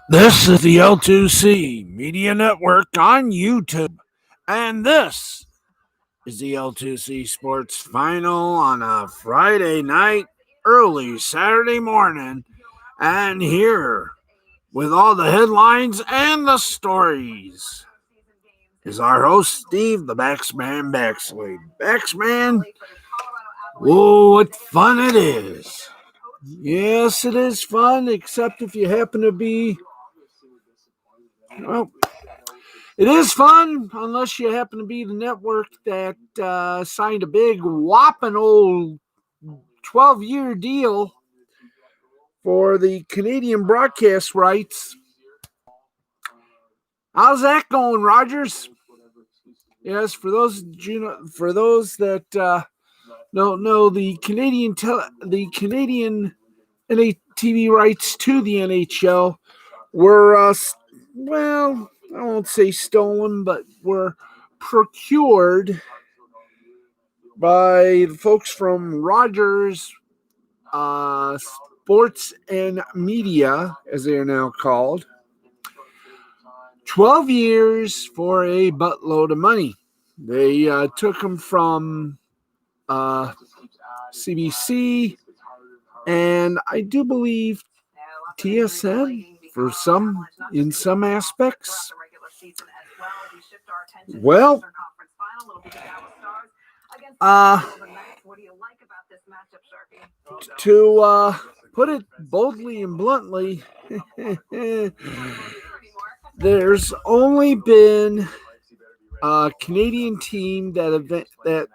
This is the L2C Media Network on YouTube, and this is the L2C Sports Final on a Friday night, early Saturday morning, and here with all the headlines and the stories is our host, Steve, the Baxman Baxley. Baxman, whoa, what fun it is. Yes, it is fun, except if you happen to be, well, it is fun unless you happen to be the network that signed a big whopping old 12-year deal for the Canadian broadcast rights. How's that going, Rogers? Yes, for those that don't know, the Canadian TV rights to the NHL were well, I won't say stolen, but were procured by the folks from Rogers Sports and Media, as they are now called. 12 years for a buttload of money. They took them from CBC and I do believe TSN in some aspects. Well, to put it boldly and bluntly, there's only been a Canadian team that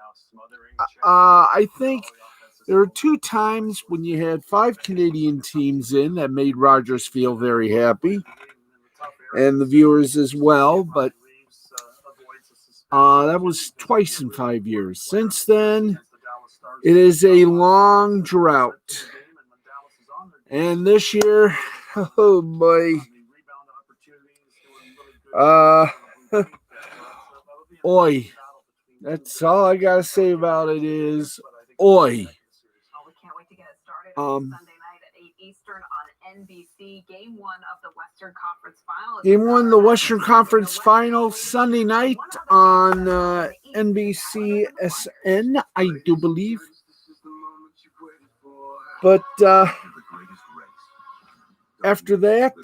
I think there were 2 times when you had 5 Canadian teams in that made Rogers feel very happy, and the viewers as well, but that was twice in 5 years. Since then, it is a long drought. And this year, oh boy, oi. That's all I gotta say about it is oi. Eastern on NBC. Game 1 of the Western Conference Final. Game 1 of the Western Conference Final Sunday night on NBCSN, I do believe. But after that,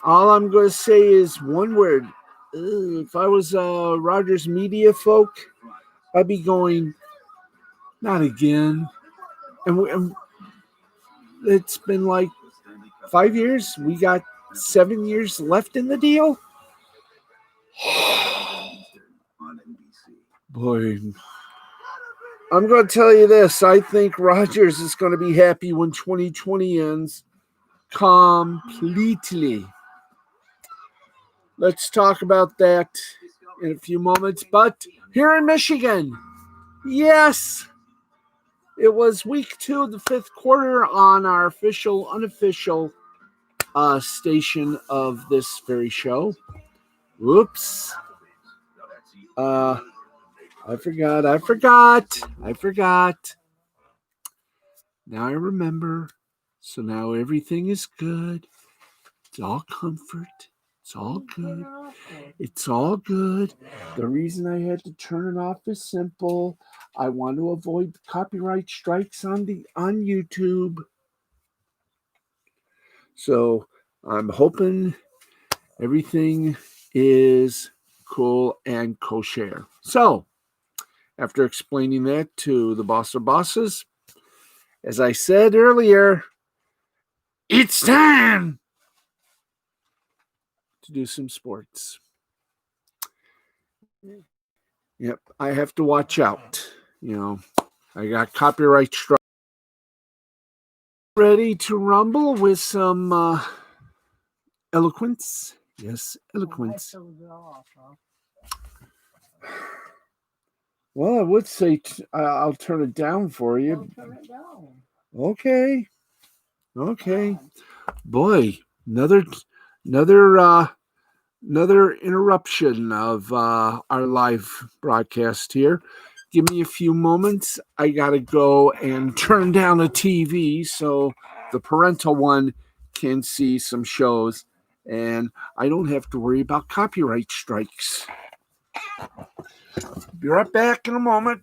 all I'm going to say is one word. If I was Rogers Media folk, I'd be going, not again. And it's been like 5 years. We got 7 years left in the deal. Boy, I'm going to tell you this. I think Rogers is going to be happy when 2020 ends completely. Let's talk about that in a few moments. But here in Michigan, yes, it was week 2 of the 5th quarter on our unofficial station of this very show. Whoops. I forgot. Now I remember. So now everything is good. It's all comfort. It's all good. It's all good. The reason I had to turn it off is simple. I want to avoid copyright strikes on YouTube. So I'm hoping everything is cool and kosher. So after explaining that to the boss of bosses, as I said earlier, it's time to do some sports. Yep, I have to watch out. I got copyright strike. Ready to rumble with some eloquence? Yes, eloquence. Well, I would say I'll turn it down for you. Turn it down. Okay. Boy, another interruption of our live broadcast here. Give me a few moments. I gotta go and turn down the TV so the parental one can see some shows, and I don't have to worry about copyright strikes. Be right back in a moment.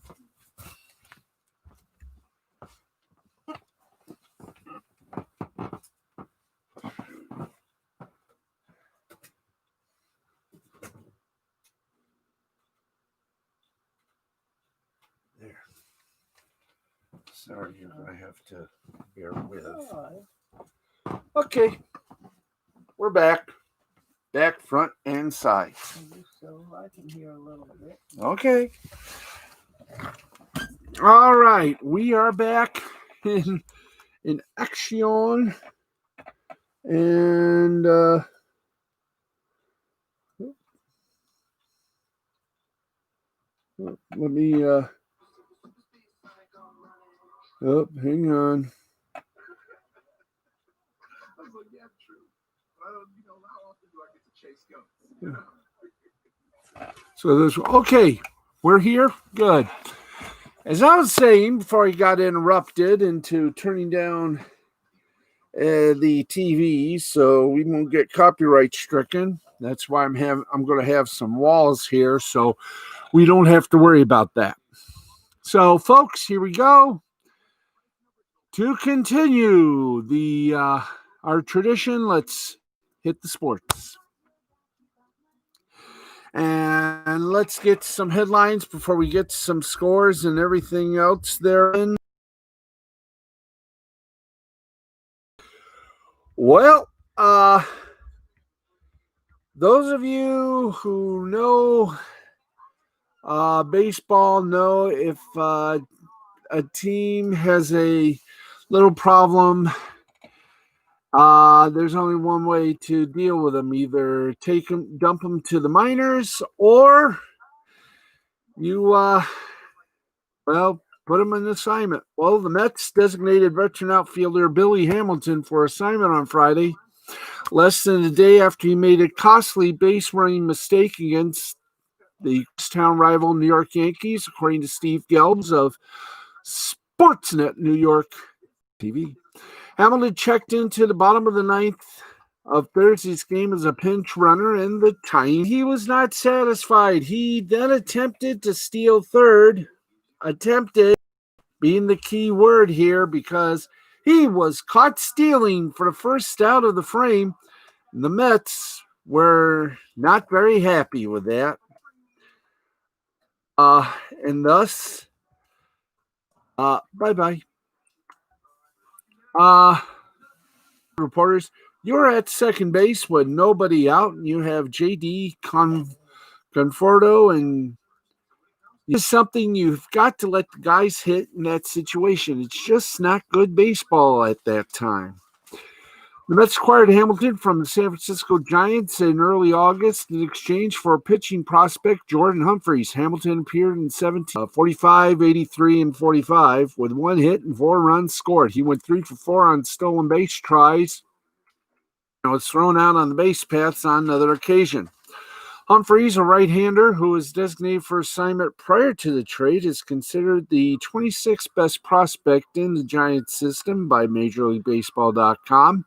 There. Sorry, I have to bear with. Okay, we're back. Back, front, and side. So I can hear a little bit. Okay. All right, we are back in action, and let me. Oh, hang on. So this okay. We're here. Good. As I was saying before I got interrupted into turning down the TV so we won't get copyright stricken. That's why I'm going to have some walls here so we don't have to worry about that. So, folks, here we go. To continue the our tradition, let's hit the sports. And let's get some headlines before we get some scores and everything else therein. Well, those of you who know baseball know if a team has a little problem, there's only one way to deal with them. Either dump them to the minors, or you, put them in assignment. Well, the Mets designated veteran outfielder Billy Hamilton for assignment on Friday, less than a day after he made a costly base running mistake against the town rival New York Yankees, according to Steve Gelbs of Sportsnet New York TV. Hamilton checked into the bottom of the ninth of Thursday's game as a pinch runner in the tying. He was not satisfied. He then attempted to steal third. Attempted being the key word here, because he was caught stealing for the first out of the frame. The Mets were not very happy with that. And thus, bye-bye. Reporters, you're at second base with nobody out, and you have J.D. Conforto, and this is something you've got to let the guys hit in that situation. It's just not good baseball at that time. The Mets acquired Hamilton from the San Francisco Giants in early August in exchange for pitching prospect Jordan Humphreys. Hamilton appeared in 45, 83, and 45 with 1 hit and 4 runs scored. He went 3 for 4 on stolen base tries and was thrown out on the base paths on another occasion. Humphreys, a right-hander who was designated for assignment prior to the trade, is considered the 26th best prospect in the Giants system by MajorLeagueBaseball.com.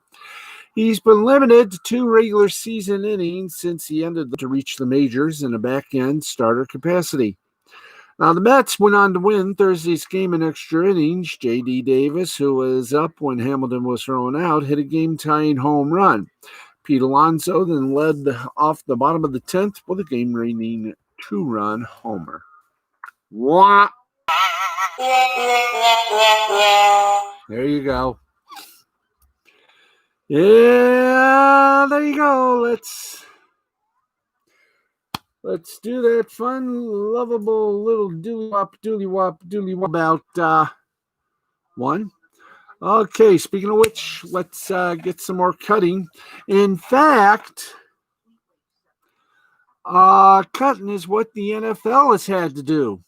He's been limited to 2 regular season innings since he ended to reach the majors in a back-end starter capacity. Now, the Mets went on to win Thursday's game in extra innings. J.D. Davis, who was up when Hamilton was thrown out, hit a game-tying home run. Pete Alonso then led off the bottom of the 10th with a game-winning 2-run homer. Wah! There you go. Yeah, there you go. Let's do that fun, lovable little dooley-wop about one. Okay, speaking of which, let's get some more cutting. In fact, cutting is what the NFL has had to do.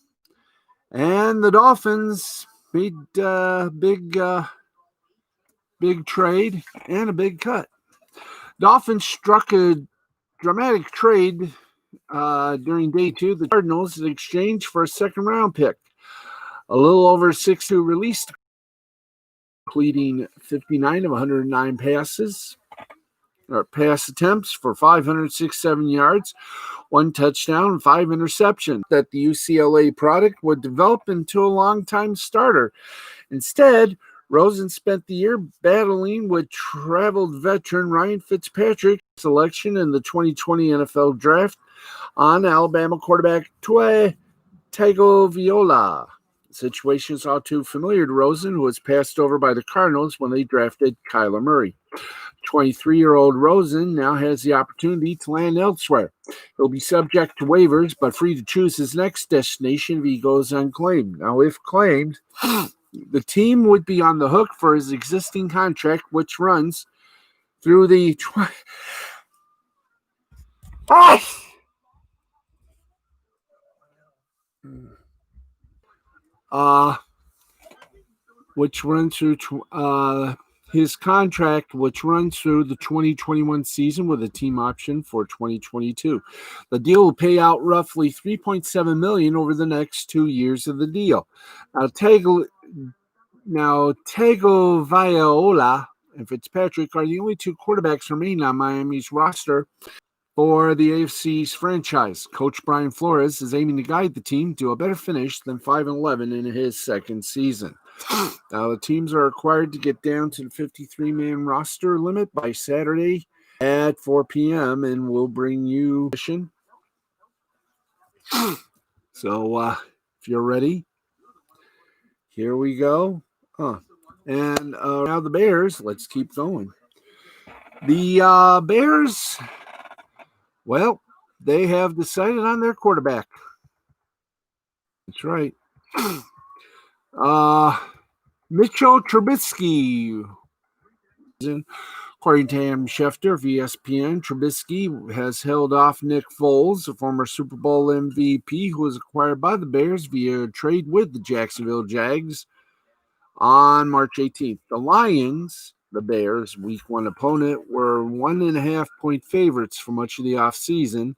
And the Dolphins made big trade and a big cut. Dolphins struck a dramatic trade during day 2. The Cardinals in exchange for a second-round pick. A little over 6 to release completing 59 of 109 passes or pass attempts for 567 yards, 1 touchdown, and 5 interceptions. That the UCLA product would develop into a longtime starter. Instead, Rosen spent the year battling with traveled veteran Ryan Fitzpatrick selection in the 2020 NFL Draft on Alabama quarterback Tua Tagovailoa. The situation is all too familiar to Rosen, who was passed over by the Cardinals when they drafted Kyler Murray. 23-year-old Rosen now has the opportunity to land elsewhere. He'll be subject to waivers, but free to choose his next destination if he goes unclaimed. Now, if claimed, the team would be on the hook for his existing contract, which runs through the which runs through his contract, which runs through the 2021 season with a team option for 2022. The deal will pay out roughly $3.7 million over the next 2 years of the deal. Now, Tagovailoa and Fitzpatrick are the only 2 quarterbacks remaining on Miami's roster for the AFC's franchise. Coach Brian Flores is aiming to guide the team to a better finish than 5-11 in his second season. Now, the teams are required to get down to the 53-man roster limit by Saturday at 4 p.m. and we'll bring you. So, if you're ready, here we go. And now the Bears, let's keep going. The Bears, well, they have decided on their quarterback. That's right. Mitchell Trubisky. According to Adam Schefter of ESPN, Trubisky has held off Nick Foles, a former Super Bowl MVP who was acquired by the Bears via a trade with the Jacksonville Jags on March 18th. The Lions, the Bears' Week 1 opponent, were 1.5-point favorites for much of the offseason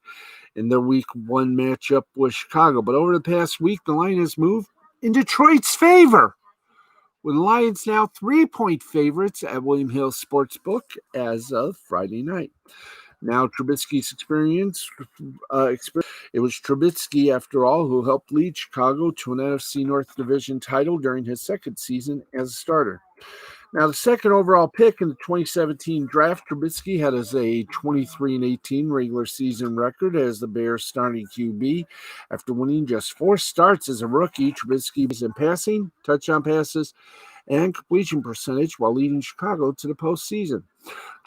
in their Week 1 matchup with Chicago. But over the past week, the line has moved in Detroit's favor, with the Lions now 3-point favorites at William Hill Sportsbook as of Friday night. Now, Trubisky's experience, it was Trubisky, after all, who helped lead Chicago to an NFC North Division title during his second season as a starter. Now, the second overall pick in the 2017 draft, Trubisky had as a 23-18 regular season record as the Bears' starting QB. After winning just 4 starts as a rookie, Trubisky was in passing, touchdown passes, and completion percentage while leading Chicago to the postseason.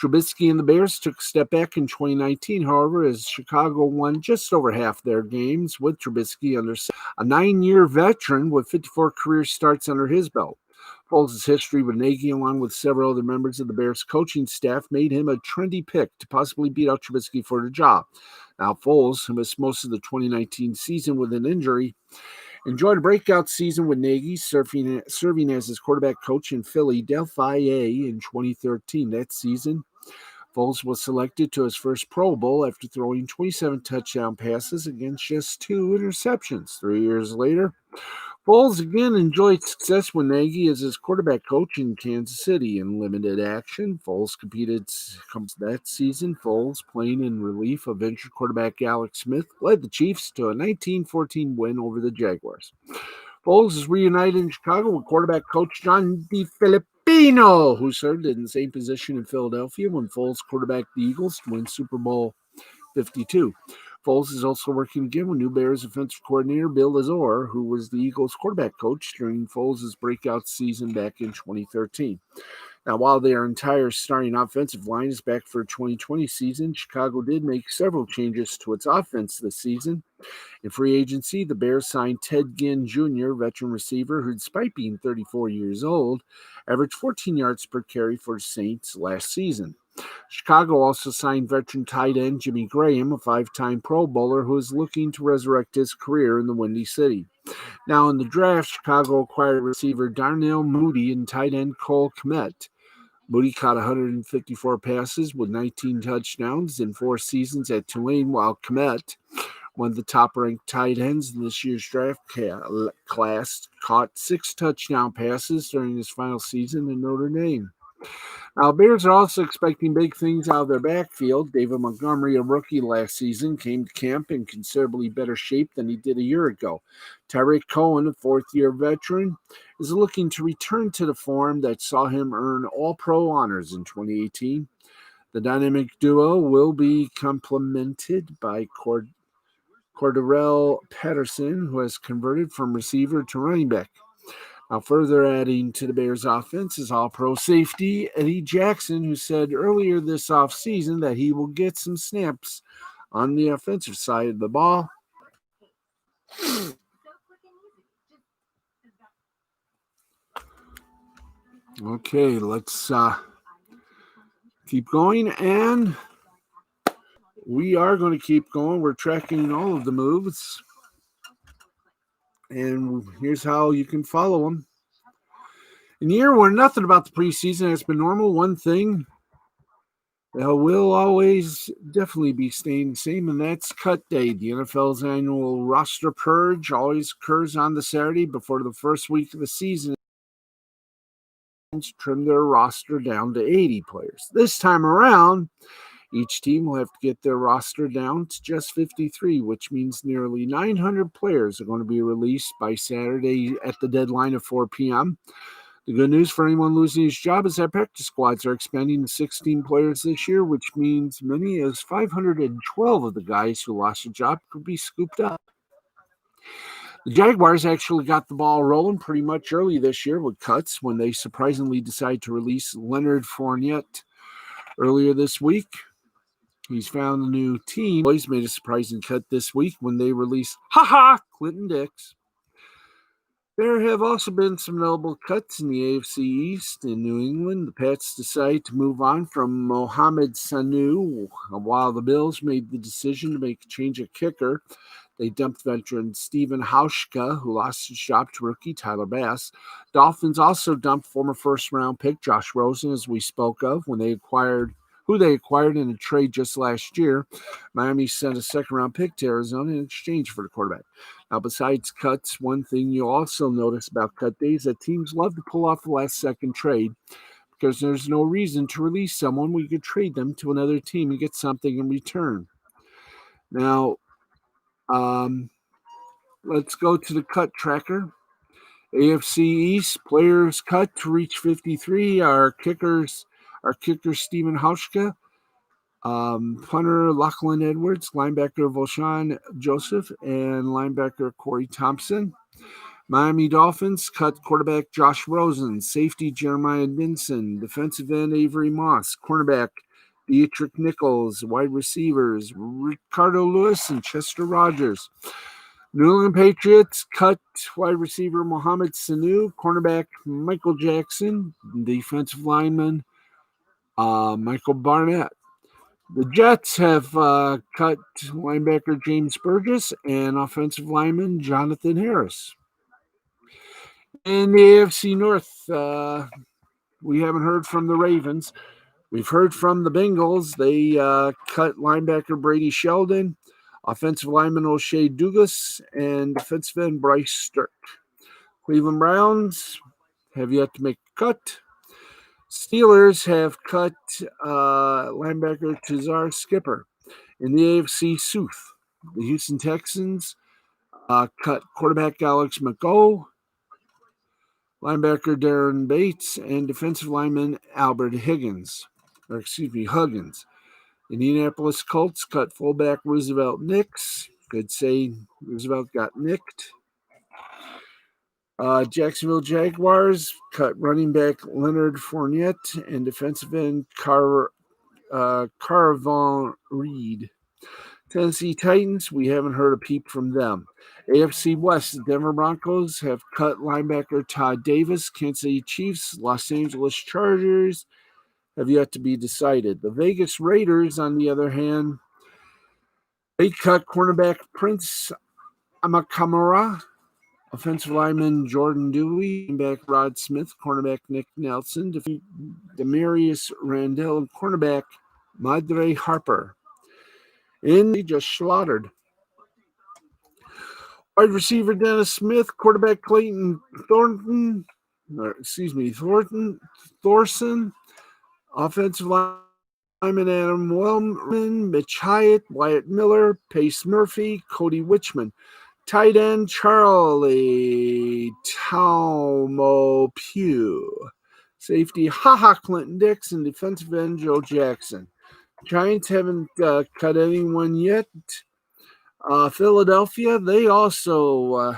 Trubisky and the Bears took a step back in 2019, however, as Chicago won just over half their games, with Trubisky under a 9-year veteran with 54 career starts under his belt. Foles' history with Nagy, along with several other members of the Bears coaching staff, made him a trendy pick to possibly beat out Trubisky for the job. Now, Foles, who missed most of the 2019 season with an injury, enjoyed a breakout season with Nagy, serving as his quarterback coach in Philadelphia in 2013. That season, Foles was selected to his first Pro Bowl after throwing 27 touchdown passes against just 2 interceptions. 3 years later, Foles again enjoyed success with Nagy as his quarterback coach in Kansas City. In limited action, Foles competed that season. Foles, playing in relief of injured quarterback Alex Smith, led the Chiefs to a 19-14 win over the Jaguars. Foles is reunited in Chicago with quarterback coach John DeFilippo, who served in the same position in Philadelphia when Foles quarterbacked the Eagles to win Super Bowl 52. Foles is also working again with new Bears offensive coordinator Bill Lazor, who was the Eagles quarterback coach during Foles' breakout season back in 2013. Now, while their entire starting offensive line is back for the 2020 season, Chicago did make several changes to its offense this season. In free agency, the Bears signed Ted Ginn Jr., veteran receiver who, despite being 34 years old, averaged 14 yards per carry for the Saints last season. Chicago also signed veteran tight end Jimmy Graham, a 5-time Pro Bowler who is looking to resurrect his career in the Windy City. Now, in the draft, Chicago acquired receiver Darnell Mooney and tight end Cole Kmet. Mooney caught 154 passes with 19 touchdowns in 4 seasons at Tulane, while Kmet one of the top-ranked tight ends in this year's draft class, caught 6 touchdown passes during his final season in Notre Dame. Now, Bears are also expecting big things out of their backfield. David Montgomery, a rookie last season, came to camp in considerably better shape than he did a year ago. Tyreek Cohen, a fourth-year veteran, is looking to return to the form that saw him earn All-Pro honors in 2018. The dynamic duo will be complemented by Cordarrelle Patterson, who has converted from receiver to running back. Now, further adding to the Bears' offense is All-Pro safety Eddie Jackson, who said earlier this offseason that he will get some snaps on the offensive side of the ball. Okay, let's keep going, and we are going to keep going. We're tracking all of the moves, and here's how you can follow them. In a year where nothing about the preseason has been normal, one thing that will always definitely be staying the same, and that's cut day. The NFL's annual roster purge always occurs on the Saturday before the first week of the season. Trim their roster down to 80 players. This time around, each team will have to get their roster down to just 53, which means nearly 900 players are going to be released by Saturday at the deadline of 4 p.m. The good news for anyone losing his job is that practice squads are expanding to 16 players this year, which means many as 512 of the guys who lost their job could be scooped up. The Jaguars actually got the ball rolling pretty much early this year with cuts when they surprisingly decided to release Leonard Fournette earlier this week. He's found a new team. Boys made a surprising cut this week when they released Clinton Dix. There have also been some notable cuts in the AFC East. In New England, the Pats decided to move on from Mohamed Sanu, while the Bills made the decision to make a change at kicker. They dumped veteran Stephen Hauschka, who lost his job to rookie Tyler Bass. Dolphins also dumped former first-round pick Josh Rosen, as we spoke of, who they acquired in a trade just last year. Miami sent a second-round pick to Arizona in exchange for the quarterback. Now, besides cuts, one thing you'll also notice about cut days is that teams love to pull off the last-second trade because there's no reason to release someone when you could trade them to another team and get something in return. Now, let's go to the cut tracker. AFC East players cut to reach 53. Our kicker Stephen Hauschka, punter Lachlan Edwards, linebacker Voshan Joseph, and linebacker Corey Thompson. Miami Dolphins cut quarterback Josh Rosen, safety Jeremiah Benson, defensive end Avery Moss, cornerback Dietrich Nichols, wide receivers Ricardo Lewis and Chester Rogers. New England Patriots cut wide receiver Mohamed Sanu, cornerback Michael Jackson, defensive lineman Michael Barnett. The Jets have cut linebacker James Burgess and offensive lineman Jonathan Harris. In the AFC North, we haven't heard from the Ravens. We've heard from the Bengals. They cut linebacker Brady Sheldon, offensive lineman O'Shea Douglas, and defensive end Bryce Stirk. Cleveland Browns have yet to make a cut. Steelers have cut linebacker Tazar Skipper. In the AFC South, the Houston Texans cut quarterback Alex McColl, linebacker Darren Bates, and defensive lineman Albert Huggins. Indianapolis Colts cut fullback Roosevelt Nix. Could say Roosevelt got nicked. Jacksonville Jaguars cut running back Leonard Fournette and defensive end Carvon Reed. Tennessee Titans, we haven't heard a peep from them. AFC West, the Denver Broncos have cut linebacker Todd Davis. Kansas City Chiefs, Los Angeles Chargers have yet to be decided. The Vegas Raiders, on the other hand, they cut cornerback Prince Amakamara, offensive lineman Jordan Dewey, back Rod Smith, cornerback Nick Nelson, Demarius Randall, and cornerback Madre Harper. They just slaughtered. Wide receiver Dennis Smith, quarterback Clayton Thornton, Thorson, offensive lineman Adam Wellman, Mitch Hyatt, Wyatt Miller, Pace Murphy, Cody Wichman, tight end Charlie Taumo Pugh, safety Clinton Dix, and defensive end Joe Jackson. Giants haven't cut anyone yet. Philadelphia, they also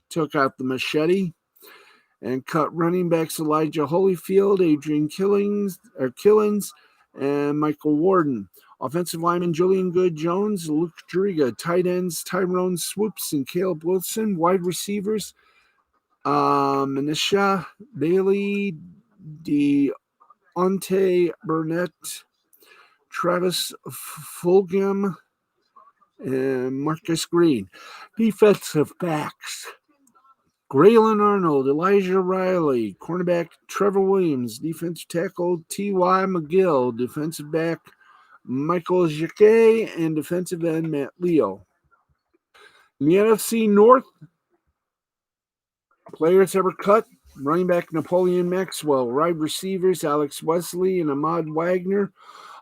took out the machete and cut running backs Elijah Holyfield, Adrian Killins, and Michael Warden. Offensive lineman Julian Good-Jones, Luke Driga. Tight ends Tyrone Swoops and Caleb Wilson. Wide receivers Manisha Bailey, Deontay Burnett, Travis Fulgham, and Marcus Green. Defensive backs Graylin Arnold, Elijah Riley, cornerback Trevor Williams, defensive tackle T.Y. McGill, defensive back Michael Jacquet, and defensive end Matt Leo. In the NFC North, players ever cut, running back Napoleon Maxwell, wide receivers Alex Wesley and Ahmad Wagner,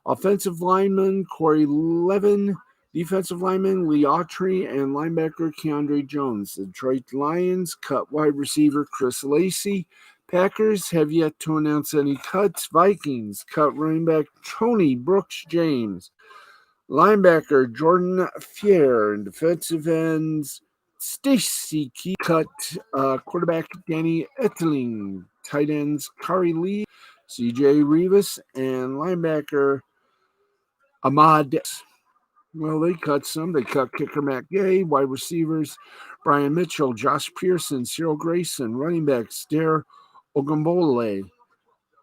offensive lineman Corey Levin, defensive lineman Lee Autry, and linebacker Keandre Jones. The Detroit Lions cut wide receiver Chris Lacey. Packers have yet to announce any cuts. Vikings cut running back Tony Brooks James. Linebacker Jordan Fier and defensive ends Stacy Key cut quarterback Danny Etling. Tight ends Kari Lee, CJ Rivas, and linebacker Ahmad. Well, they cut some. They cut kicker Matt Gay, wide receivers Brian Mitchell, Josh Pearson, Cyril Grayson, running backs Dare Ogumbole,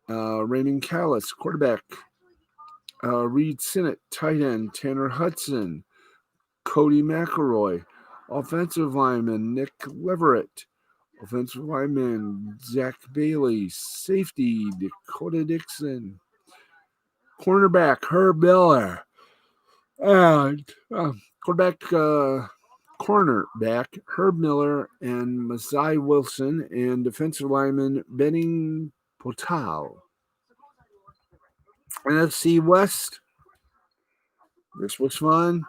Raymond Callis, quarterback Reed Sinnott, tight end Tanner Hudson, Cody McElroy, offensive lineman Nick Leverett, offensive lineman Zach Bailey, safety Dakota Dixon, cornerback Herb Miller, and cornerback Herb Miller and Masai Wilson, and defensive lineman Benning Potal. NFC West. This was fun.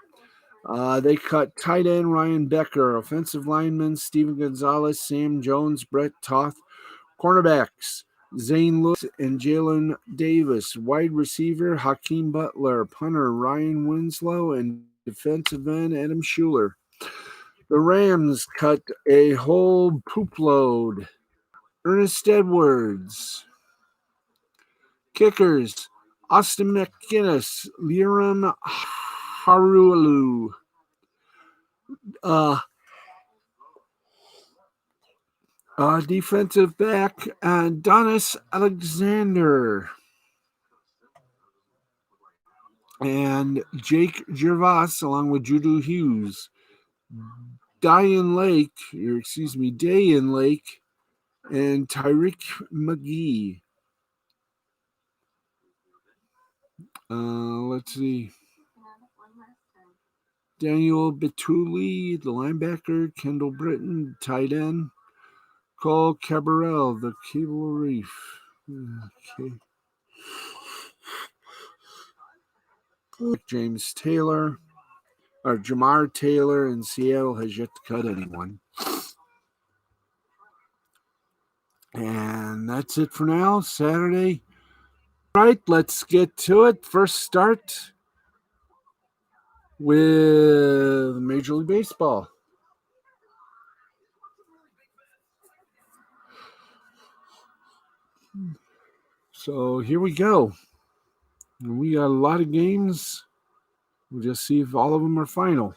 They cut tight end Ryan Becker, offensive lineman Steven Gonzalez, Sam Jones, Brett Toth, cornerbacks Zane Lewis and Jalen Davis, wide receiver Hakeem Butler, punter Ryan Winslow, and defensive end Adam Schuler. The Rams cut a whole poop load. Ernest Edwards. Kickers Austin McGinnis, Liram Harualu. Defensive back Donis Alexander and Jake Gervais, along with Judu Hughes. Dayan Lake, and Tyreek McGee. Let's see. Daniel Betuli, the linebacker. Kendall Britton, tight end. Cole Cabral, the Cable Reef. Okay. James Taylor, or Jamar Taylor in Seattle has yet to cut anyone. And that's it for now. Saturday. All right, let's get to it. First start with Major League Baseball. So here we go. We got a lot of games. We'll just see if all of them are final.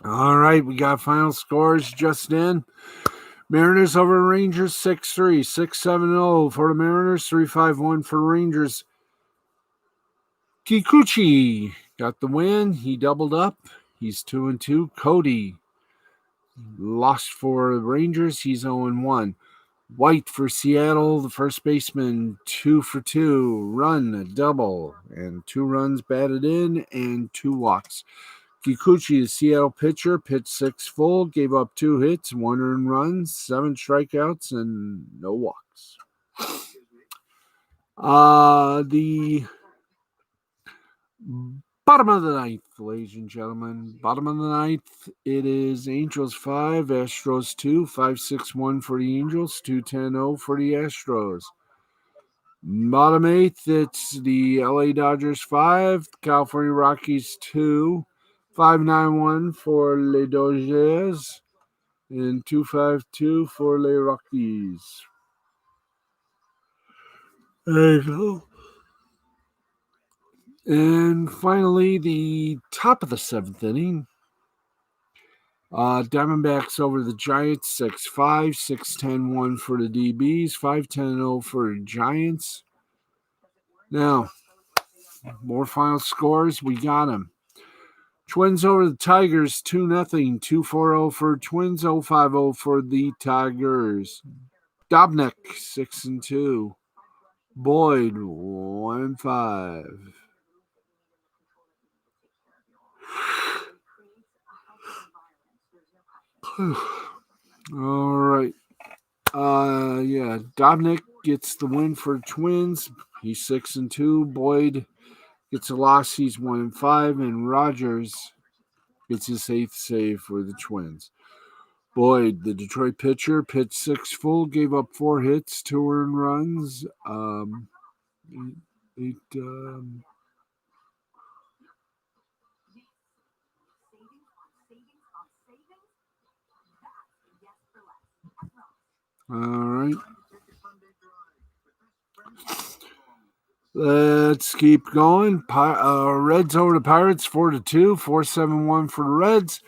All right, we got final scores just in. Mariners over Rangers 6-3, 6-7-0 for the Mariners, 3-5-1 for Rangers. Kikuchi got the win. He doubled up. He's 2-2. Cody lost for the Rangers. He's 0-1. White for Seattle, the first baseman, 2 for 2, run, a double, and 2 runs batted in and 2 walks. Kikuchi, the Seattle pitcher, pitched 6 full, gave up 2 hits, 1 earned run, 7 strikeouts, and no walks. The bottom of the ninth, ladies and gentlemen. Bottom of the ninth, it is Angels 5, Astros 2, 5-6-1 for the Angels, 2-10-0 for the Astros. Bottom eighth, it's the LA Dodgers 5, California Rockies 2, 5-9-1 for Les Dodgers, and 2-5-2 for Les Rockies. There you go. And finally, the top of the 7th inning. Diamondbacks over the Giants 6-5, 6-10-1 for the DBs, 5-10-0 for the Giants. Now, more final scores. We got them. Twins over the Tigers 2-0, 2-4-0 for Twins, 0-5-0 for the Tigers. Dobnik 6-2. Boyd 1-5. All right. Dobnik gets the win for Twins. He's 6-2. Boyd gets a loss. He's 1-5, and Rogers gets his 8th save for the Twins. Boyd, the Detroit pitcher, pitched 6 full, gave up 4 hits, 2 earned runs, 8. All right. Let's keep going. Reds over the Pirates 4-2, 4-7-1 for the Reds,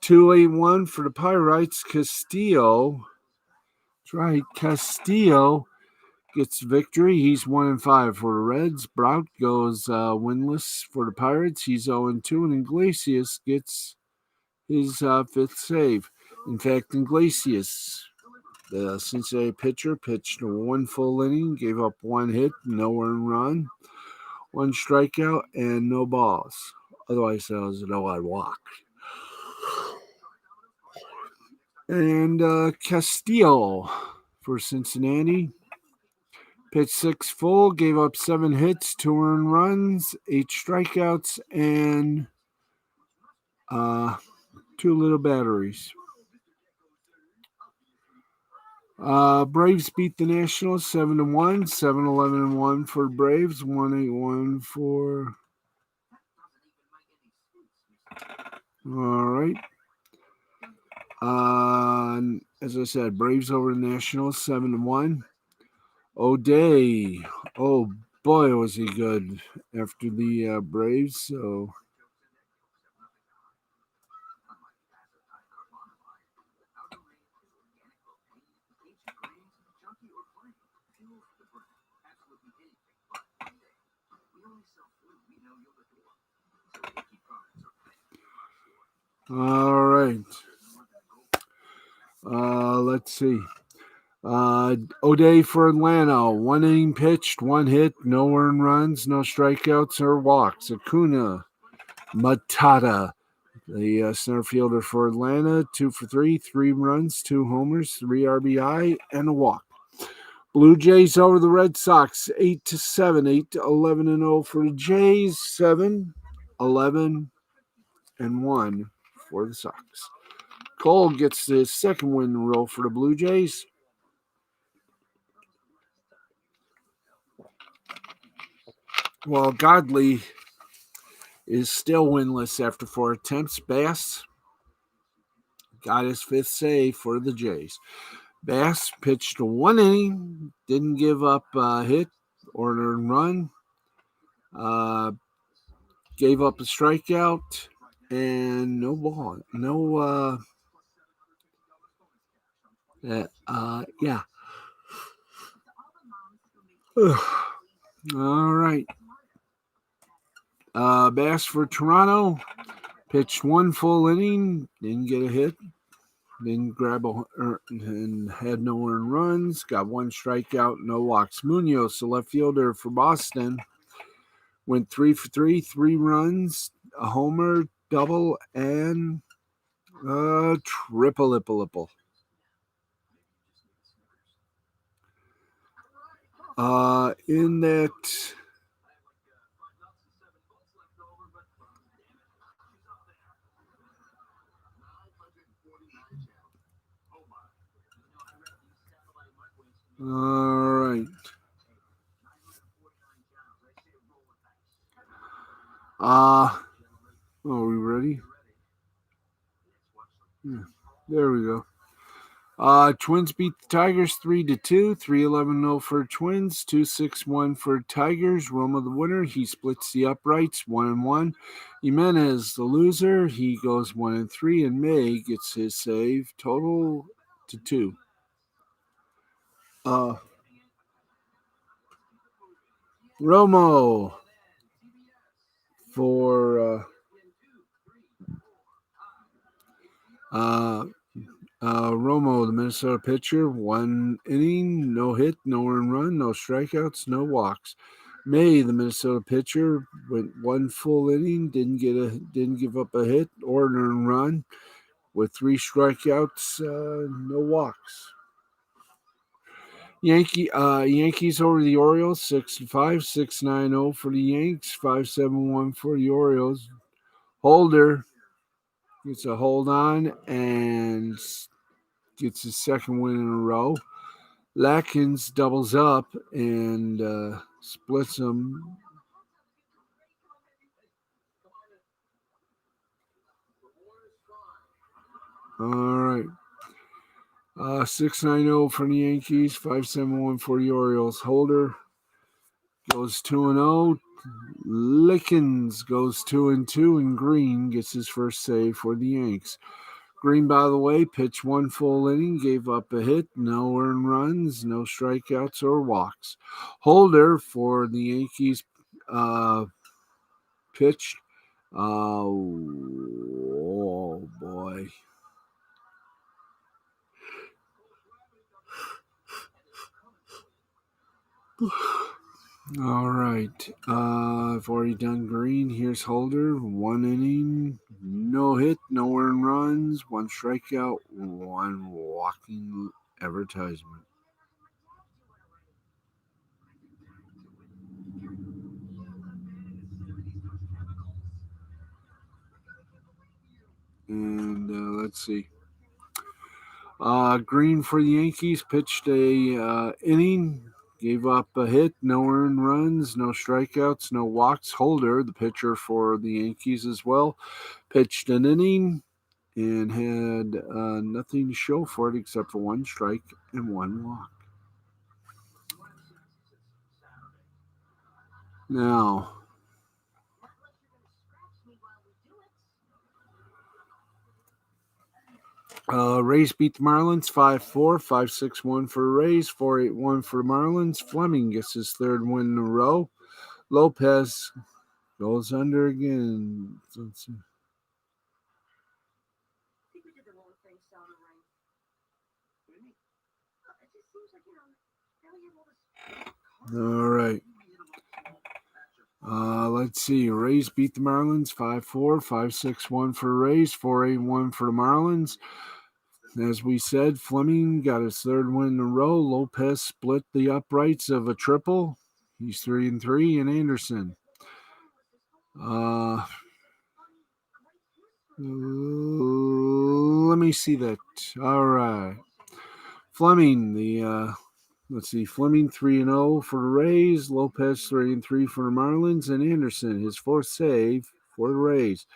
2-8-1 for the Pirates. Castillo, that's right, Castillo gets victory. He's 1-5 for the Reds. Brout goes winless for the Pirates. He's 0-2, and Iglesias gets his 5th save. In fact, Iglesias, the Cincinnati pitcher, pitched 1 full inning, gave up 1 hit, no earned run, 1 strikeout, and no balls. Otherwise, that was a no-out walk. And Castillo for Cincinnati pitched 6 full, gave up 7 hits, 2 earned runs, 8 strikeouts, and 2 little batteries. Braves beat the Nationals 7-1, 7-11-1 for Braves, 1-8-1 for. All right. As I said, Braves over the Nationals 7-1. O'Day, oh boy, was he good after the Braves. So. All right. Let's see. O'Day for Atlanta. 1 inning pitched, 1 hit, no earned runs, no strikeouts or walks. Acuna Matata, the center fielder for Atlanta, 2 for 3, 3 runs, 2 homers, 3 RBI, and a walk. Blue Jays over the Red Sox, 8-7, 8-11-0 for the Jays, 7-11-1 for the Sox. Cole gets his 2nd win in a row for the Blue Jays. While Godley is still winless after 4 attempts, Bass got his 5th save for the Jays. Bass pitched 1 inning, didn't give up a hit or a run, gave up a strikeout, and no ball. Yeah. All right. Bass for Toronto pitched one full inning, didn't get a hit, didn't grab and had no earned runs, got one strikeout, no walks. Munoz, the left fielder for Boston, went 3 for 3, 3 runs, a homer, double, and triple. In that, all right. Are we ready? Yeah, there we go. Twins beat the Tigers 3-2, 3-11-0 for Twins, 2-6-1 for Tigers. Roma the winner. He splits the uprights 1-1. Jimenez the loser. He goes 1-3, and May gets his save. Total to 2. Romo for Romo, the Minnesota pitcher, 1 inning, no hit, no earned run, no strikeouts, no walks. May, the Minnesota pitcher, went 1 full inning, didn't give up a hit or an earned run, with 3 strikeouts, no walks. Yankees over the Orioles, 6-5, 6-9-0 for the Yanks, 5-7-1 for the Orioles. Holder gets a hold on and gets his second win in a row. Latkins doubles up and splits them. All right. 6-9-0 for the Yankees, 5-7-1 for the Orioles. Holder goes 2-0. Lickens goes 2-2, and Green gets his first save for the Yanks. Green, by the way, pitched 1 full inning, gave up a hit, no earned runs, no strikeouts or walks. Holder for the Yankees pitched. Oh boy. All right. I've already done Green. Here's Holder. 1 inning, no hit, no earned runs, 1 strikeout, 1 walking advertisement. And let's see. Green for the Yankees pitched a inning, gave up a hit, no earned runs, no strikeouts, no walks. Holder, the pitcher for the Yankees as well, pitched an inning and had nothing to show for it except for 1 strike and 1 walk. Now, Rays beat the Marlins 5-4, 5-6-1 for Rays, 4-8-1 for Marlins. Fleming gets his 3rd win in a row. Lopez goes under again. Let's see. All right. Let's see. Rays beat the Marlins 5-4, 5-6-1 for Rays, 4-8-1 for the Marlins. As we said, Fleming got his 3rd win in a row. Lopez split the uprights of a triple. He's 3-3, and Anderson. Let me see that. All right. Fleming, Fleming 3-0 for the Rays, Lopez 3-3 for the Marlins, and Anderson, his 4th save for the Rays.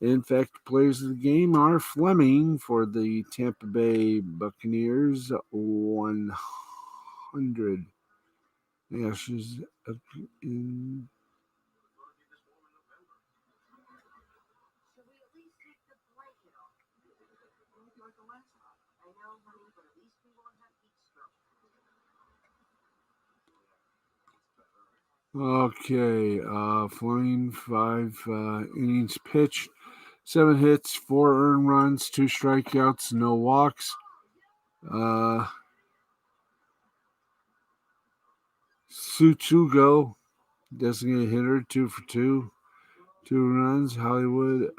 In fact, players of the game are Fleming for the Tampa Bay Buccaneers, 100 ashes in. Okay, Fleming, 5 innings pitched, 7 hits, 4 earned runs, 2 strikeouts, no walks. Sutsugo, designated hitter, 2 for 2, 2 runs. Hollywood,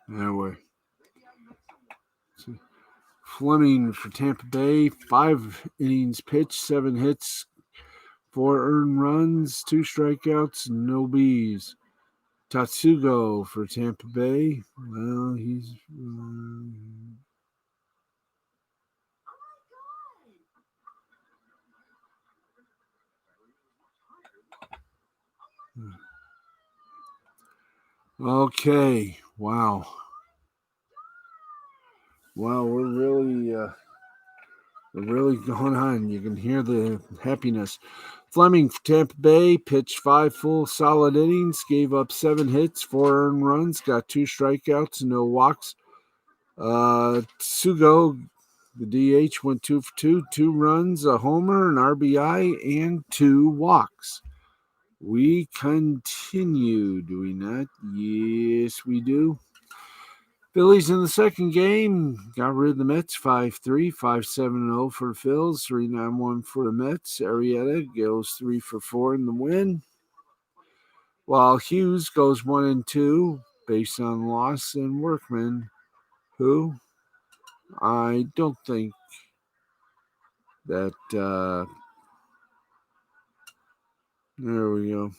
anyway. Fleming for Tampa Bay, 5 innings pitched, 7 hits, 4 earned runs, 2 strikeouts, no Bs. Tatsugo for Tampa Bay. Well, he's. Okay. Wow. Wow, we're really going on. You can hear the happiness. Fleming for Tampa Bay pitched 5 full solid innings, gave up 7 hits, 4 earned runs, got 2 strikeouts, no walks. Tsugo, the DH, went 2 for 2, 2 runs, a homer, an RBI, and 2 walks. We continue, do we not? Yes, we do. Phillies in the second game got rid of the Mets 5-3, 5-7-0 for the Phils, 3-9-1 for the Mets. Arrieta goes 3 for 4 in the win, while Hughes goes 1-2 based on loss, and Workman, who I don't think that there we go.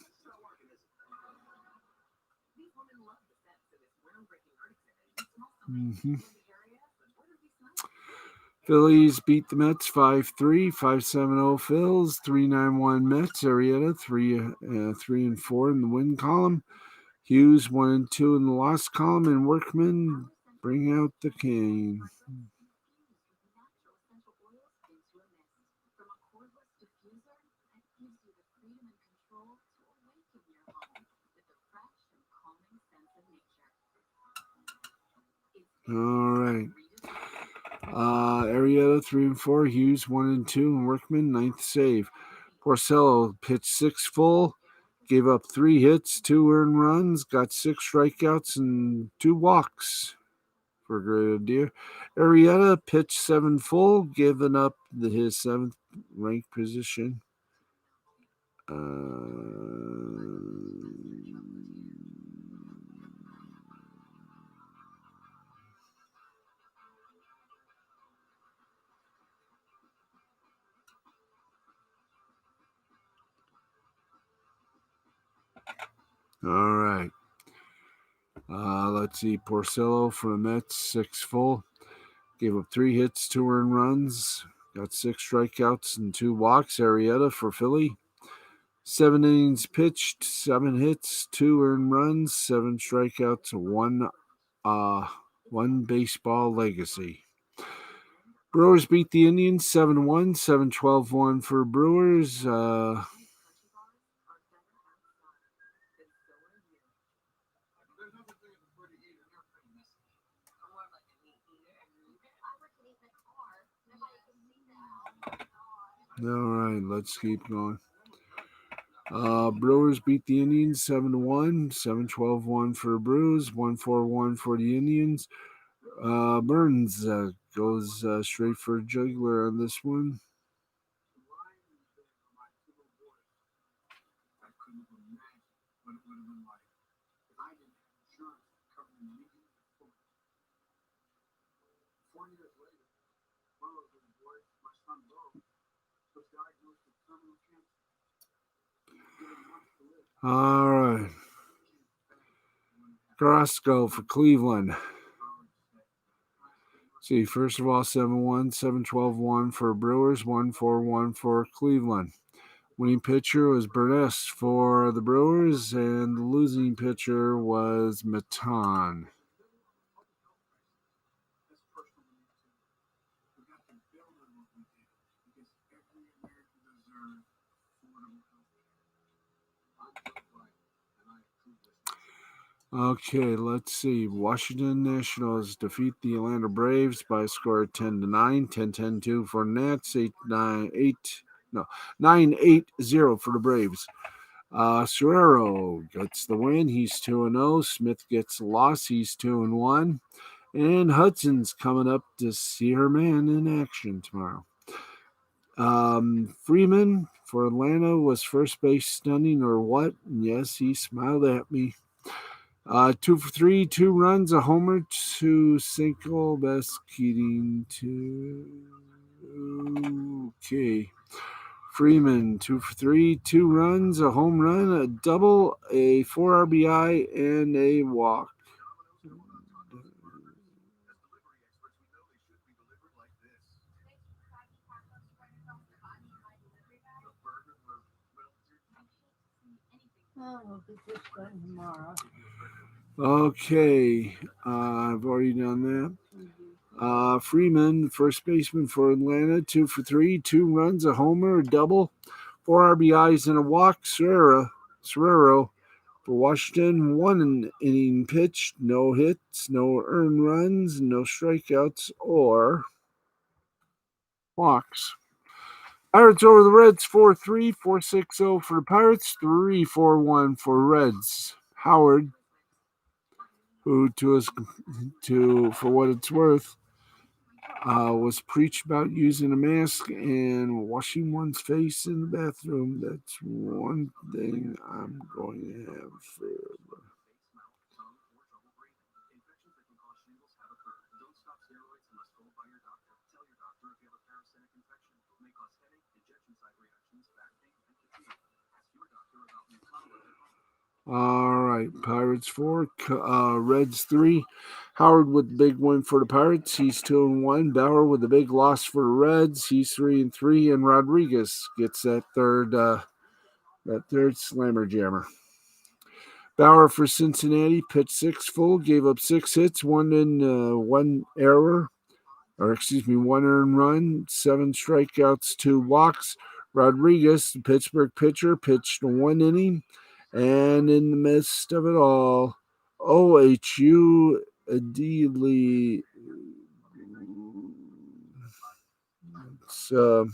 Phillies beat the Mets 5-3, 5-7-0 Phils, 3-9-1 Mets. Arrieta 3-4 in the win column. Hughes 1-2 in the loss column, and Workman bring out the cane. All right. Arrieta 3-4, Hughes 1-2, and Workman 9th save. Porcello pitched 6 full, gave up 3 hits, 2 earned runs, got 6 strikeouts and 2 walks for Grenadier. Arrieta pitched 7 full, giving up his 7th ranked position. All right. Let's see. Porcello for the Mets, 6 full. Gave up 3 hits, 2 earned runs. Got 6 strikeouts and 2 walks. Arrieta for Philly. 7 innings pitched, 7 hits, 2 earned runs, 7 strikeouts, 1 baseball legacy. Brewers beat the Indians 7-1, 7-12-1 for Brewers. All right, let's keep going. Brewers beat the Indians 7-1, 7-12-1 for the Brewers, 1-4-1 for the Indians. Burns goes straight for a jugular on this one. All right. Carrasco for Cleveland. See, first of all, 7-1, 7-12-1 for Brewers, 1-4-1 for Cleveland. Winning pitcher was Burness for the Brewers, and the losing pitcher was Maton. Okay, let's see. Washington Nationals defeat the Atlanta Braves by a score of 10-9, 10-10-2 for Nats, 9-8-0 for the Braves. Serrero gets the win. He's 2-0. Smith gets the loss. He's 2-1. And Hudson's coming up to see her man in action tomorrow. Freeman for Atlanta was first base stunning or what? Yes, he smiled at me. 2 for 3, 2 runs, a homer, 2 single, best Keating, 2. Okay. Freeman, 2 for 3, 2 runs, a home run, a double, a 4 RBI, and a walk. Oh, we'll get this done tomorrow. Okay, I've already done that. Freeman, first baseman for Atlanta, 2 for 3, 2 runs, a homer, a double, 4 RBIs, and a walk. Serrero for Washington, 1 inning pitched, no hits, no earned runs, no strikeouts or walks. Pirates over the Reds 4-3, 4-6-0 for the Pirates, 3-4-1 for Reds. Howard, who for what it's worth, was preached about using a mask and washing one's face in the bathroom. That's one thing I'm going to have forever. All right, Pirates 4, Reds 3. Howard with the big win for the Pirates. He's 2-1. Bauer with the big loss for the Reds. He's 3-3, and Rodriguez gets that third slammer jammer. Bauer for Cincinnati pitched 6 full, gave up 6 hits, 1 error, 1 earned run, 7 strikeouts, 2 walks. Rodriguez, the Pittsburgh pitcher, pitched 1 inning. And in the midst of it all, OHU Adili. It's all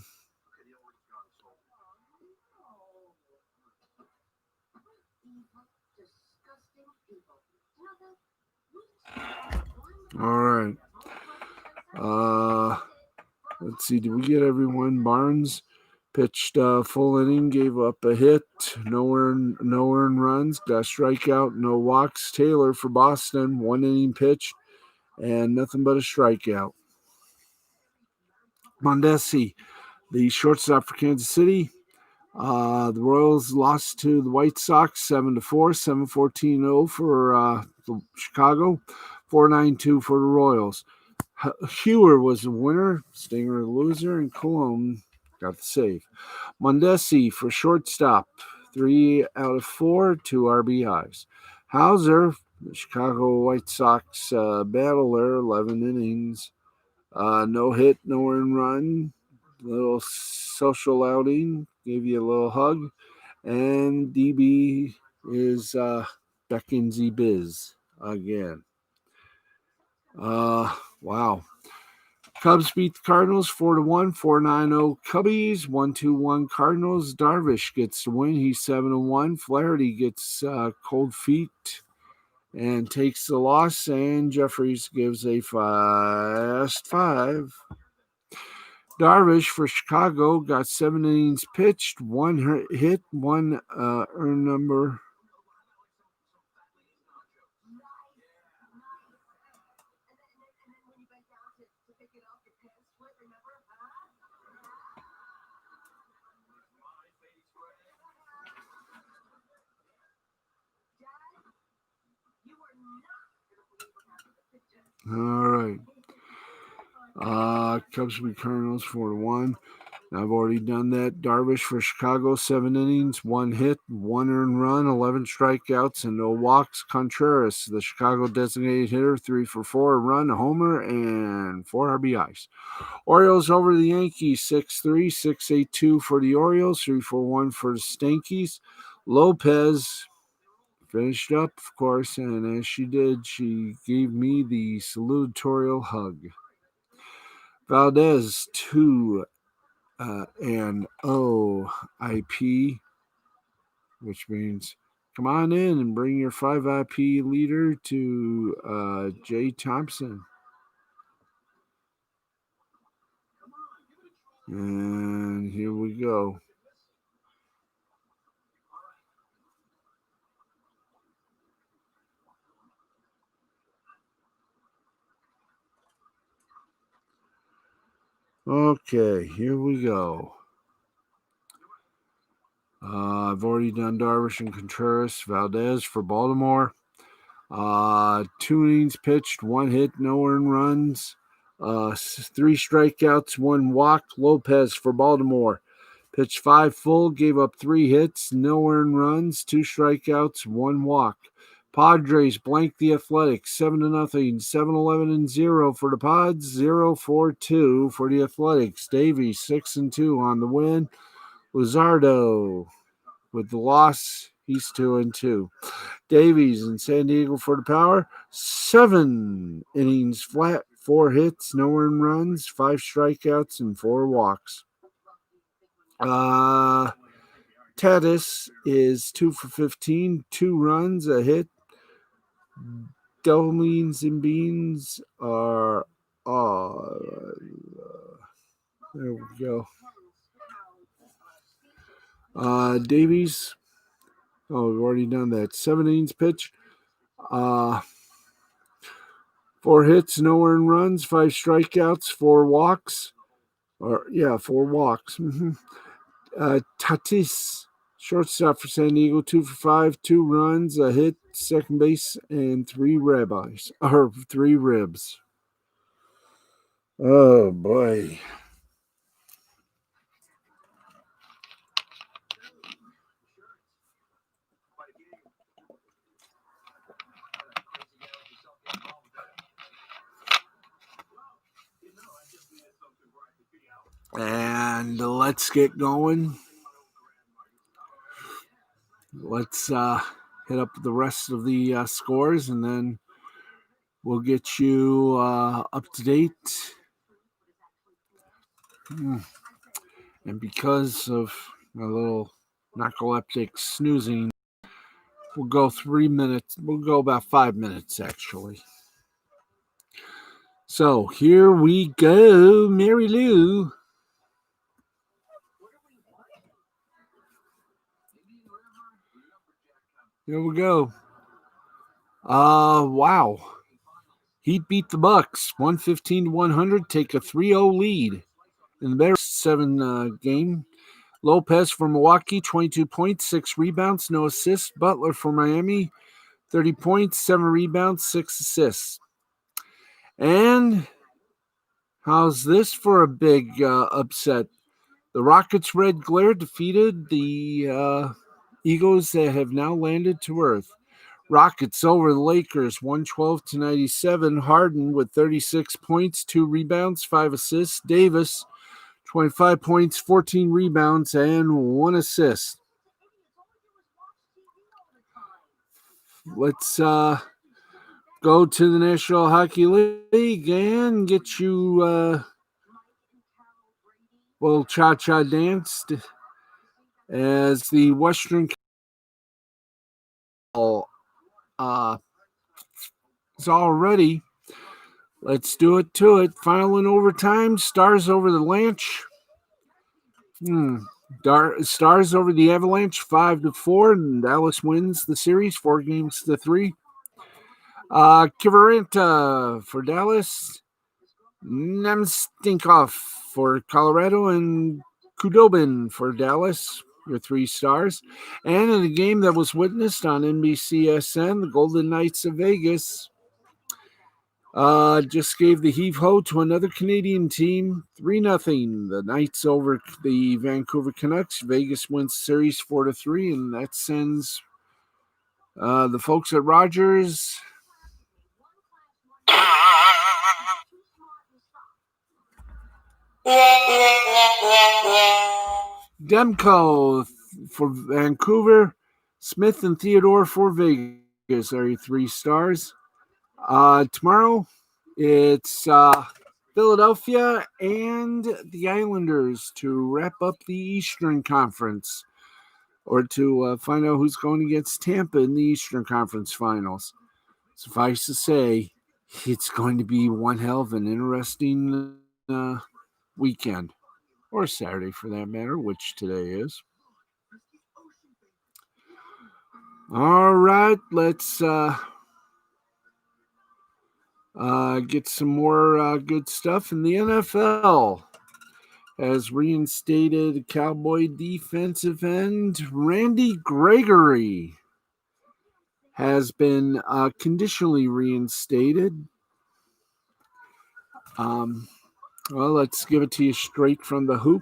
right. Let's see. Did we get everyone? Barnes pitched full inning, gave up a hit, no earned runs, got a strikeout, no walks. Taylor for Boston, 1 inning pitched, and nothing but a strikeout. Mondesi, the shortstop for Kansas City. The Royals lost to the White Sox 7-4, 7-14-0 for Chicago, 4-9-2 for the Royals. Hewer was the winner, Stinger the loser, and Cologne got the save. Mondesi for shortstop, 3 out of 4, 2 RBIs. Hauser, the Chicago White Sox battler, 11 innings, no hit, no earned run, little social outing, gave you a little hug, and DB is back in the biz again. Wow. Cubs beat the Cardinals 4-1, 4-9-0 Cubbies, 1-2-1 Cardinals. Darvish gets the win. He's 7-1. Flaherty gets cold feet and takes the loss, and Jeffries gives a fast 5. Darvish for Chicago got 7 innings pitched, 1 hit, 1 earned number. All right. Cubs beat Cardinals 4-1. I've already done that. Darvish for Chicago, 7 innings, 1 hit, 1 earned run, 11 strikeouts, and no walks. Contreras, the Chicago designated hitter, 3 for 4, a run, a homer, and 4 RBIs. Orioles over the Yankees, 6-3, 6-8-2 for the Orioles, 3-4-1 for the Stankies. Lopez finished up, of course, and as she did, she gave me the salutatorial hug. Valdez 2 and IP, which means come on in and bring your 5 IP leader to Jay Thompson. And here we go. Okay, here we go. I've already done Darvish and Contreras. Valdez for Baltimore. 2 innings pitched, 1 hit, no earned runs. 3 strikeouts, 1 walk. Lopez for Baltimore. Pitched 5 full, gave up 3 hits, no earned runs, 2 strikeouts, 1 walk. Padres blanked the Athletics 7-0, 7-11-0 for the Pods, 0-4-2 for the Athletics. Davies 6-2 on the win. Luzardo with the loss, he's 2-2. Davies in San Diego for the Power, 7 innings flat, 4 hits, no earned runs, 5 strikeouts, and 4 walks. Tatis is 2 for 15, 2 runs, a hit. Double means and beans are there we go. Davies. Oh, we've already done that. 7 innings pitch. 4 hits, no earned runs, 5 strikeouts, 4 walks. 4 walks. Tatis, shortstop for San Diego, 2 for 5, 2 runs, a hit, second base, and 3 ribs. Oh boy. And let's get going. Let's hit up the rest of the scores, and then we'll get you up to date. And because of a little narcoleptic snoozing, we'll go 3 minutes. We'll go about 5 minutes, actually. So here we go, Mary Lou. Here we go. Wow. Heat beat the Bucks 115-100, take a 3-0 lead in the Bears 7 game. Lopez for Milwaukee, 22 points, 6 rebounds, no assists. Butler for Miami, 30 points, 7 rebounds, 6 assists. And how's this for a big upset? The Rockets' red glare defeated the Eagles that have now landed to earth. Rockets over the Lakers, 112-97. Harden with 36 points, 2 rebounds, 5 assists. Davis, 25 points, 14 rebounds, and 1 assist. Let's go to the National Hockey League and get you little cha-cha dance as the Western is all ready. Let's do it to it. Final in overtime. Stars over the Lanch. Stars over the Avalanche 5-4, and Dallas wins the series 4-3. Kivaranta for Dallas. Nemstinkov for Colorado, and Kudobin for Dallas, your 3 stars. And in a game that was witnessed on NBCSN, the Golden Knights of Vegas just gave the heave-ho to another Canadian team, 3-0. The Knights over the Vancouver Canucks. Vegas wins series 4-3, and that sends the folks at Rogers Demko for Vancouver, Smith and Theodore for Vegas are your 3 stars. Tomorrow, it's Philadelphia and the Islanders to wrap up the Eastern Conference, or to find out who's going against Tampa in the Eastern Conference Finals. Suffice to say, it's going to be one hell of an interesting weekend, or Saturday for that matter, which today is. All right, let's get some more good stuff. In the NFL has reinstated Cowboy defensive end Randy Gregory. Has been conditionally reinstated. Well, let's give it to you straight from the hoop.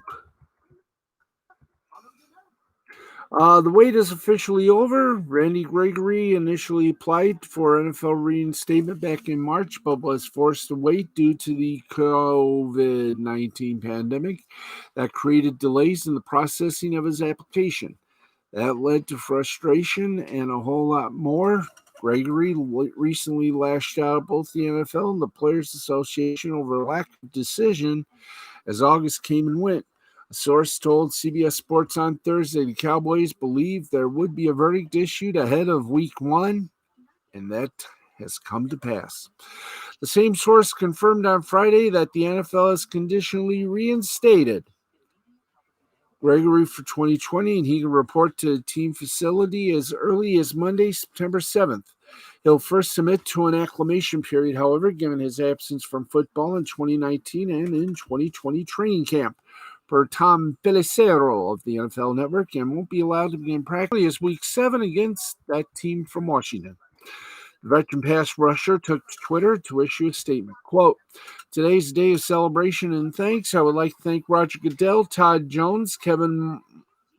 The wait is officially over. Randy Gregory initially applied for NFL reinstatement back in March, but was forced to wait due to the COVID-19 pandemic that created delays in the processing of his application. That led to frustration and a whole lot more. Gregory recently lashed out at both the NFL and the Players Association over a lack of decision as August came and went. A source told CBS Sports on Thursday the Cowboys believe there would be a verdict issued ahead of Week 1, and that has come to pass. The same source confirmed on Friday that the NFL has conditionally reinstated Gregory for 2020, and he can report to the team facility as early as Monday, September 7th. He'll first submit to an acclimation period, however, given his absence from football in 2019 and in 2020 training camp, per Tom Pelissero of the NFL Network, and won't be allowed to begin practice as Week 7 against that team from Washington. The veteran pass rusher took to Twitter to issue a statement. Quote, "Today's a day of celebration and thanks. I would like to thank Roger Goodell, Todd Jones, Kevin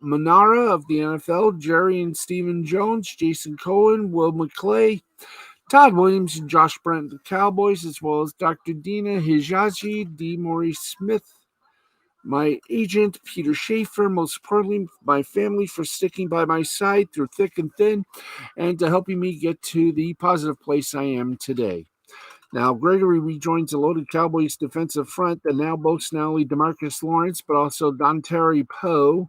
Manara of the NFL, Jerry and Stephen Jones, Jason Cohen, Will McClay, Todd Williams, and Josh Brent, the Cowboys, as well as Dr. Dina Hijazi, D. Maurice Smith, my agent, Peter Schaefer, most importantly, my family for sticking by my side through thick and thin and to helping me get to the positive place I am today." Now, Gregory rejoins the loaded Cowboys defensive front that now boasts not only DeMarcus Lawrence, but also Dontari Poe,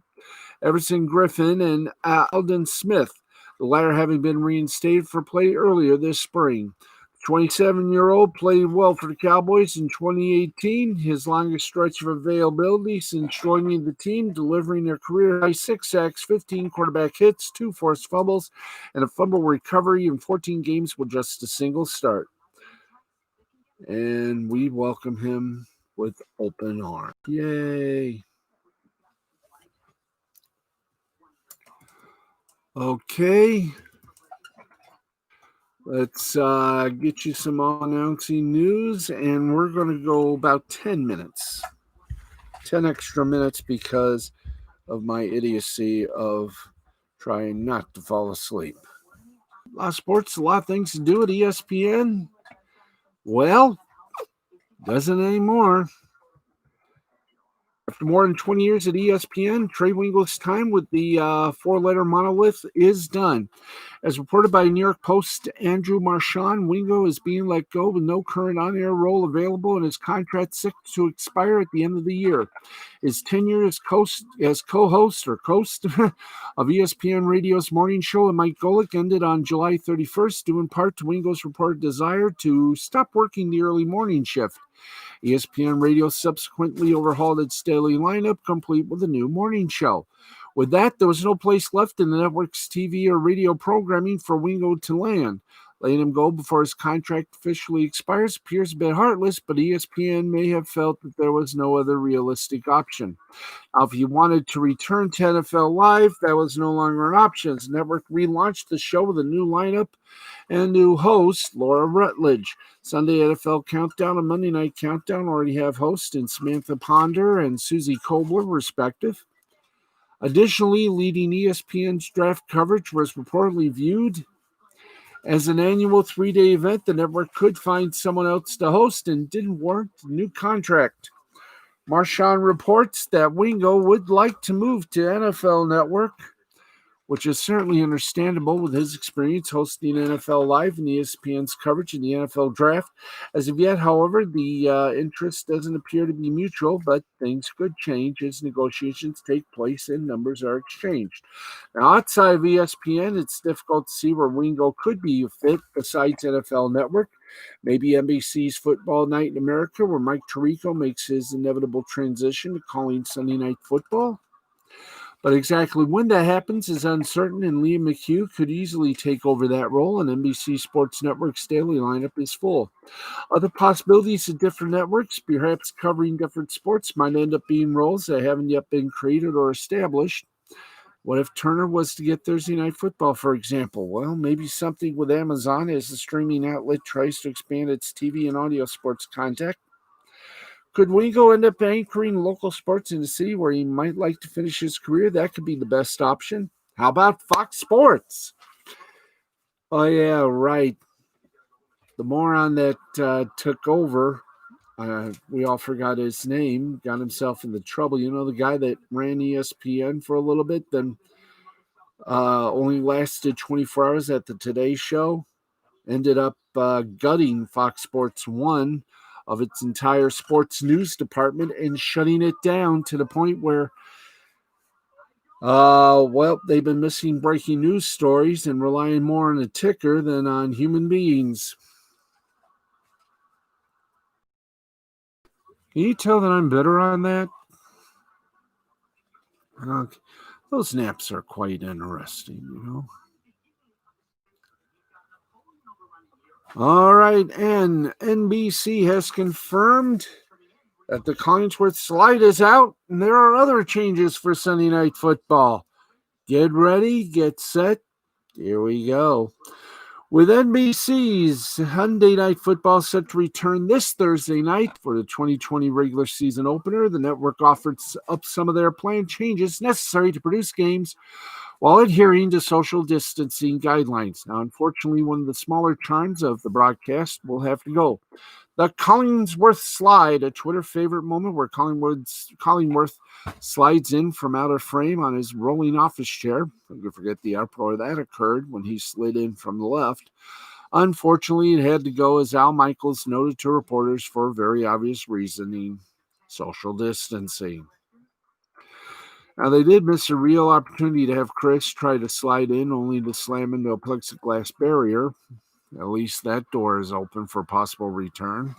Everson Griffin, and Aldon Smith, the latter having been reinstated for play earlier this spring. The 27-year-old played well for the Cowboys in 2018, his longest stretch of availability since joining the team, delivering a career-high 6 sacks, 15 quarterback hits, 2 forced fumbles, and a fumble recovery in 14 games with just a single start. And we welcome him with open arms. Yay. Okay. Let's get you some announcing news, and we're going to go about 10 minutes. 10 extra minutes because of my idiocy of trying not to fall asleep. A lot of sports, a lot of things to do at ESPN. Well, doesn't anymore. After more than 20 years at ESPN, Trey Wingel's time with the 4-letter monolith is done. As reported by New York Post Andrew Marchand, Wingo is being let go with no current on-air role available and his contract set to expire at the end of the year. His tenure as co-host of ESPN Radio's morning show with Mike Golick ended on July 31st, due in part to Wingo's reported desire to stop working the early morning shift. ESPN Radio subsequently overhauled its daily lineup, complete with a new morning show. With that, there was no place left in the network's TV or radio programming for Wingo to land. Letting him go before his contract officially expires appears a bit heartless, but ESPN may have felt that there was no other realistic option. Now, if he wanted to return to NFL Live, that was no longer an option. The network relaunched the show with a new lineup and new host, Laura Rutledge. Sunday NFL Countdown and Monday Night Countdown already have hosts in Samantha Ponder and Susie Kobler, respective. Additionally, leading ESPN's draft coverage was reportedly viewed as an annual 3-day event. The network could find someone else to host and didn't warrant a new contract. Marchand reports that Wingo would like to move to NFL Network, which is certainly understandable with his experience hosting NFL Live and ESPN's coverage of the NFL Draft. As of yet, however, the interest doesn't appear to be mutual, but things could change as negotiations take place and numbers are exchanged. Now, outside of ESPN, it's difficult to see where Wingo could be a fit besides NFL Network. Maybe NBC's Football Night in America, where Mike Tirico makes his inevitable transition to calling Sunday Night Football. But exactly when that happens is uncertain, and Liam McHugh could easily take over that role, and NBC Sports Network's daily lineup is full. Other possibilities of different networks, perhaps covering different sports, might end up being roles that haven't yet been created or established. What if Turner was to get Thursday Night Football, for example? Well, maybe something with Amazon as the streaming outlet tries to expand its TV and audio sports content. Could Wingo end up anchoring local sports in the city where he might like to finish his career? That could be the best option. How about Fox Sports? Oh, yeah, right. The moron that took over, we all forgot his name, got himself into trouble. You know, the guy that ran ESPN for a little bit, then only lasted 24 hours at the Today Show, ended up gutting Fox Sports 1 of its entire sports news department and shutting it down to the point where, they've been missing breaking news stories and relying more on a ticker than on human beings. Can you tell that I'm bitter on that? Those naps are quite interesting, you know. All right, and NBC has confirmed that the Collingsworth slide is out, and there are other changes for Sunday Night Football. Get ready, get set. Here we go. With NBC's Sunday Night Football set to return this Thursday night for the 2020 regular season opener, the network offered up some of their planned changes necessary to produce games while adhering to social distancing guidelines. Now, unfortunately, one of the smaller charms of the broadcast will have to go. The Collingsworth slide, a Twitter favorite moment where Collingworth slides in from out of frame on his rolling office chair. Don't forget the uproar that occurred when he slid in from the left. Unfortunately, it had to go, as Al Michaels noted to reporters, for very obvious reasoning: social distancing. Now, they did miss a real opportunity to have Chris try to slide in, only to slam into a plexiglass barrier. At least that door is open for possible return.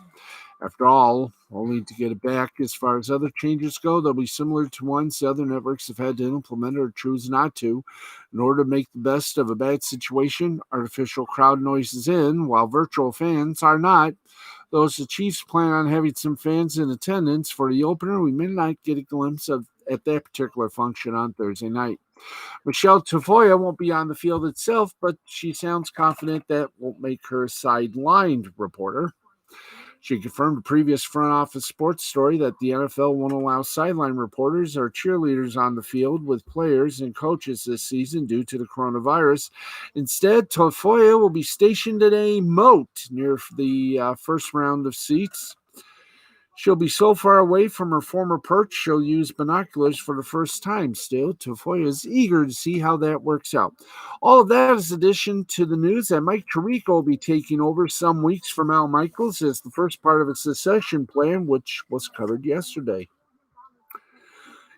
After all, only to get it back. As far as other changes go, they'll be similar to ones the other networks have had to implement or choose not to. In order to make the best of a bad situation, artificial crowd noise is in, while virtual fans are not. Though as the Chiefs plan on having some fans in attendance for the opener, we may not get a glimpse at that particular function on Thursday night. Michelle Tafoya won't be on the field itself, but she sounds confident that won't make her a sidelined reporter. She confirmed a previous front office sports story that the NFL won't allow sideline reporters or cheerleaders on the field with players and coaches this season due to the coronavirus. Instead, Tafoya will be stationed at a moat near the first round of seats. She'll be so far away from her former perch, she'll use binoculars for the first time. Still, Tafoya is eager to see how that works out. All of that is addition to the news that Mike Tirico will be taking over some weeks from Al Michaels as the first part of a succession plan, which was covered yesterday.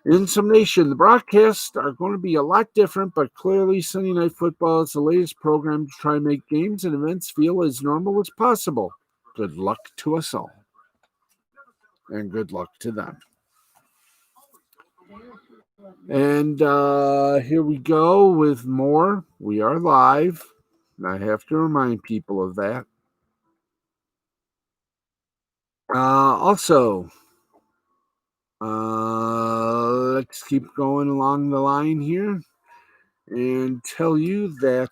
In summation, the broadcasts are going to be a lot different, but clearly Sunday Night Football is the latest program to try and make games and events feel as normal as possible. Good luck to us all. And good luck to them. And here we go with more. We are live. I have to remind people of that. Also, let's keep going along the line here and tell you that,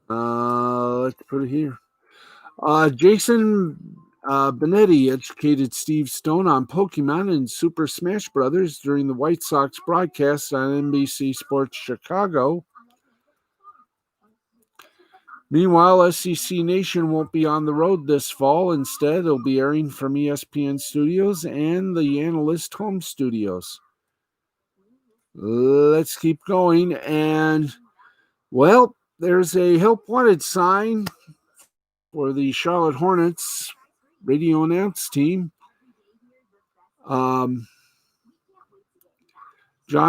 let's put it here. Jason Benetti educated Steve Stone on Pokemon and Super Smash Brothers during the White Sox broadcast on NBC Sports Chicago. Meanwhile, SEC Nation won't be on the road this fall. Instead, it'll be airing from ESPN Studios and the Analyst Home Studios. let's keep going. And, well, there's a help wanted sign for the Charlotte Hornets radio announce team. John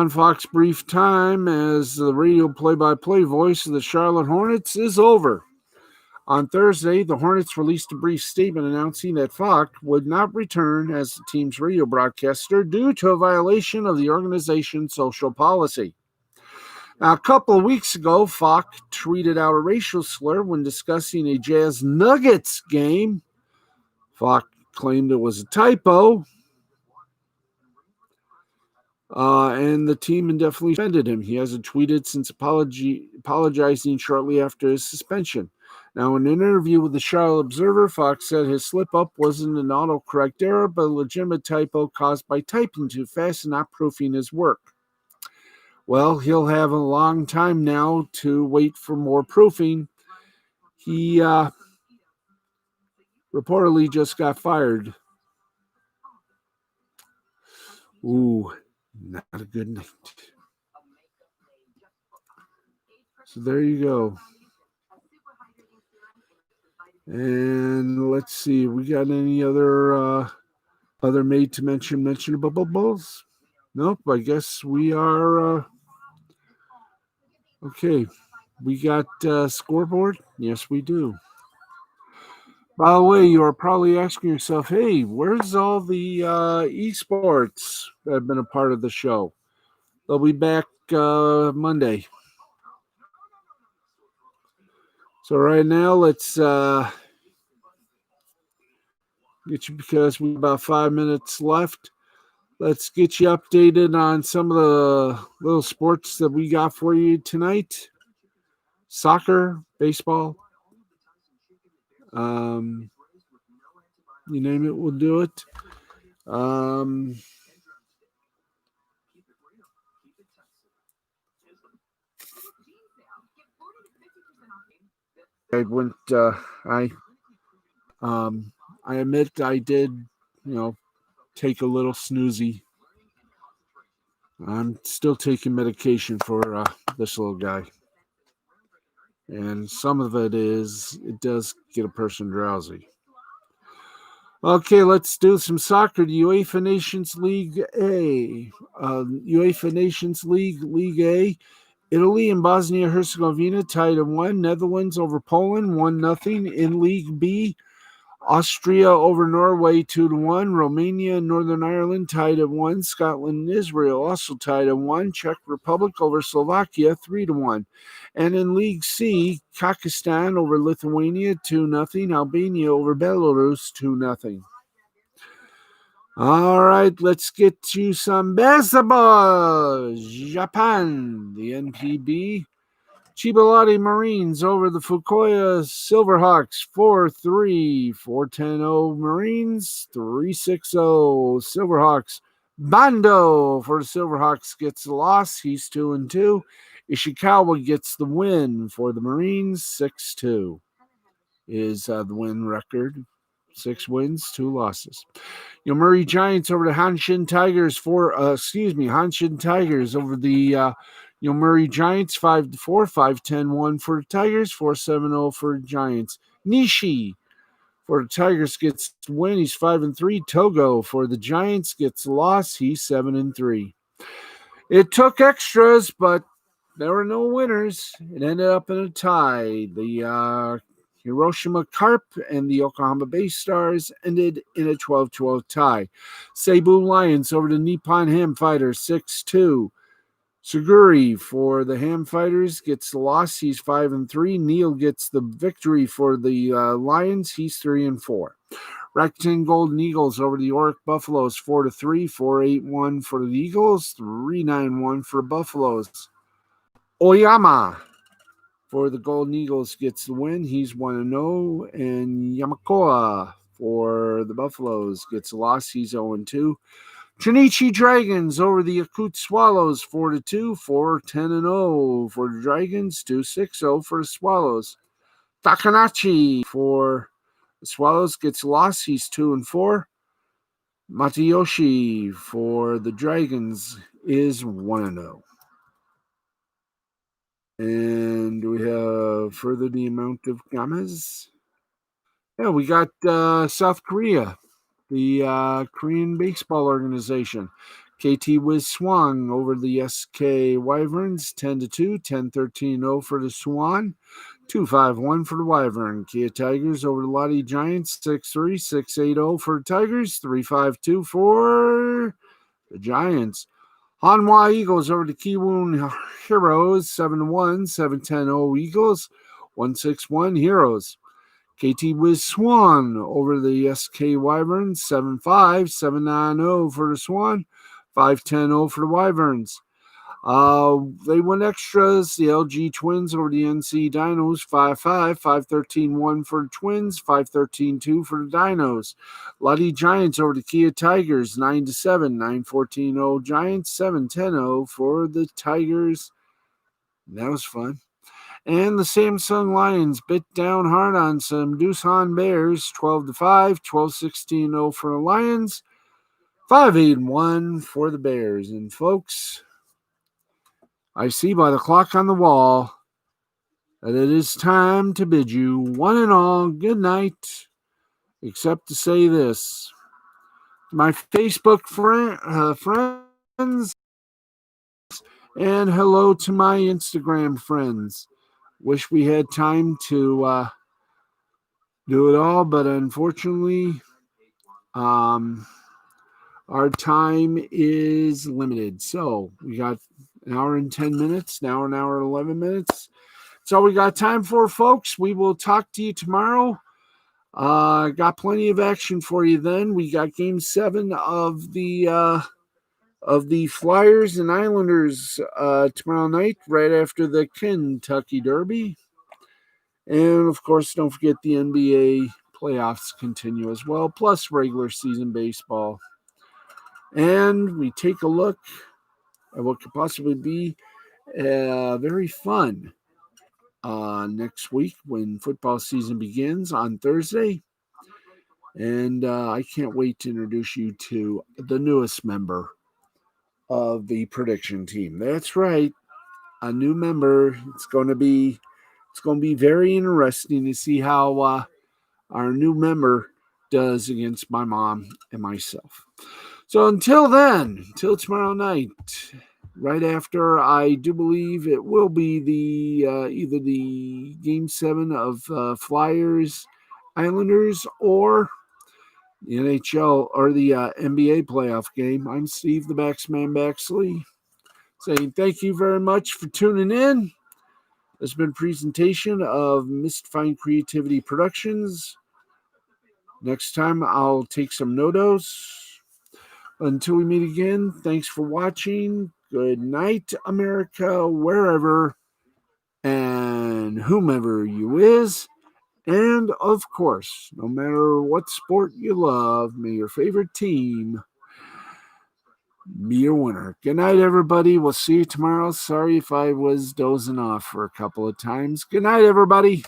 Fox's brief time as the radio play-by-play voice of the Charlotte Hornets is over. On Thursday, the Hornets released a brief statement announcing that Fox would not return as the team's radio broadcaster due to a violation of the organization's social policy. Now, a couple of weeks ago, Fox tweeted out a racial slur when discussing a Jazz Nuggets game. Fox claimed it was a typo, and the team indefinitely suspended him. He hasn't tweeted since apologizing shortly after his suspension. Now, in an interview with the Charlotte Observer, Fox said his slip-up wasn't an autocorrect error, but a legitimate typo caused by typing too fast and not proofing his work. Well, he'll have a long time now to wait for more proofing. He reportedly just got fired. Ooh, not a good night. So there you go. And let's see, we got any other made to mentionables? Nope, I guess we are okay. We got scoreboard? Yes, we do. By the way, you are probably asking yourself, hey, where's all the esports that have been a part of the show? They'll be back Monday. So right now, let's get you, because we have about 5 minutes left. Let's get you updated on some of the little sports that we got for you tonight. Soccer, baseball, you name it, we'll do it. I admit I did, take a little snoozy. I'm still taking medication for this little guy. And some of it does get a person drowsy. Okay, let's do some soccer. The UEFA Nations League A. UEFA Nations League, League A. Italy and Bosnia-Herzegovina tied at 1. Netherlands over Poland, 1-0. In League B, Austria over Norway 2-1. Romania and Northern Ireland tied at 1. Scotland and Israel also tied at 1. Czech Republic over Slovakia 3-1. And in League C, Kazakhstan over Lithuania 2-0. Albania over Belarus 2-0. All right, let's get to some basketball. Japan, the NPB. Chibalati Marines over the Fukuoka Silverhawks 4-3, 4-10-0 Marines, 3-6-0 Silverhawks. Bando for the Silverhawks gets the loss. He's 2-2. Ishikawa gets the win for the Marines. 6-2 is the win record. 6 wins, 2 losses. Yomiuri Giants over the Hanshin Tigers Hanshin Tigers over the Yomiuri Giants 5-4, 5-10-1 for the Tigers, 4-7-0 for the Giants. Nishi for the Tigers gets the win. He's 5-3. Togo for the Giants gets the loss. He's 7-3. It took extras, but there were no winners. It ended up in a tie. The Hiroshima Carp and the Yokohama Bay Stars ended in a 12-12 tie. Seibu Lions over the Nippon Ham Fighters 6-2. Suguri for the Ham Fighters gets the loss. He's 5-3. Neal gets the victory for the Lions. He's 3-4. Rakuten Golden Eagles over the York Buffaloes 4-3. 4-8-1 for the Eagles. 3-9-1 for Buffaloes. Oyama for the Golden Eagles gets the win. He's 1-0. And Yamakoa for the Buffaloes gets a loss. He's 0-2. Chunichi Dragons over the Yakut Swallows 4-2. 4-10-0 for the Dragons. 2-6-0 for the Swallows. Takanachi for the Swallows gets a loss. He's 2-4. Matayoshi for the Dragons is 1-0. And we have further the amount of games. Yeah, we got South Korea, the Korean baseball organization. KT Wiz Swang over the SK Wyverns 10-2, 10-13-0 for the Swan, 2-5-1 for the Wyvern. Kia Tigers over the Lottie Giants 6-3, 6-8-0 for the Tigers, 3-5-2 for the Giants. Hanwha Eagles over the Kiwoon Heroes 7-1, 7-10-0 Eagles, 1-6-1 Heroes. KT Wiz Swan over the SK Wyverns 7-5, 7-9-0 for the Swan, 5-10-0 for the Wyverns. They went extras. The LG Twins over the NC Dinos 5-5, 5-13-1 for the Twins, 5-13-2 for the Dinos. Lottie Giants over the Kia Tigers 9-7, 9-14-0 Giants, 7-10-0 for the Tigers. That was fun. And the Samsung Lions bit down hard on some Doosan Bears 12-5, 12-16-0 for the Lions, 5-8-1 for the Bears. And folks, I see by the clock on the wall that it is time to bid you one and all good night, except to say this. My Facebook friends, and hello to my Instagram friends. Wish we had time to do it all, but unfortunately, our time is limited. So we got an hour and 10 minutes, now an hour and 11 minutes. That's all we got time for, folks. We will talk to you tomorrow. Got plenty of action for you then. We got Game 7 of the Flyers and Islanders tomorrow night, right after the Kentucky Derby. And, of course, don't forget the NBA playoffs continue as well, plus regular season baseball. And we take a look at what could possibly be very fun next week when football season begins on Thursday. And I can't wait to introduce you to the newest member of the prediction team. That's right, a new member. It's going to be very interesting to see how our new member does against my mom and myself. So until then, until tomorrow night, right after, I do believe it will be the either the Game 7 of Flyers, Islanders, or the NHL or the NBA playoff game. I'm Steve the Baxman Baxley, saying thank you very much for tuning in. This has been a presentation of Mystifying Creativity Productions. Next time, I'll take some notos. Until we meet again, thanks for watching. Good night, America, wherever and whomever you is. And, of course, no matter what sport you love, may your favorite team be your winner. Good night, everybody. We'll see you tomorrow. Sorry if I was dozing off for a couple of times. Good night, everybody.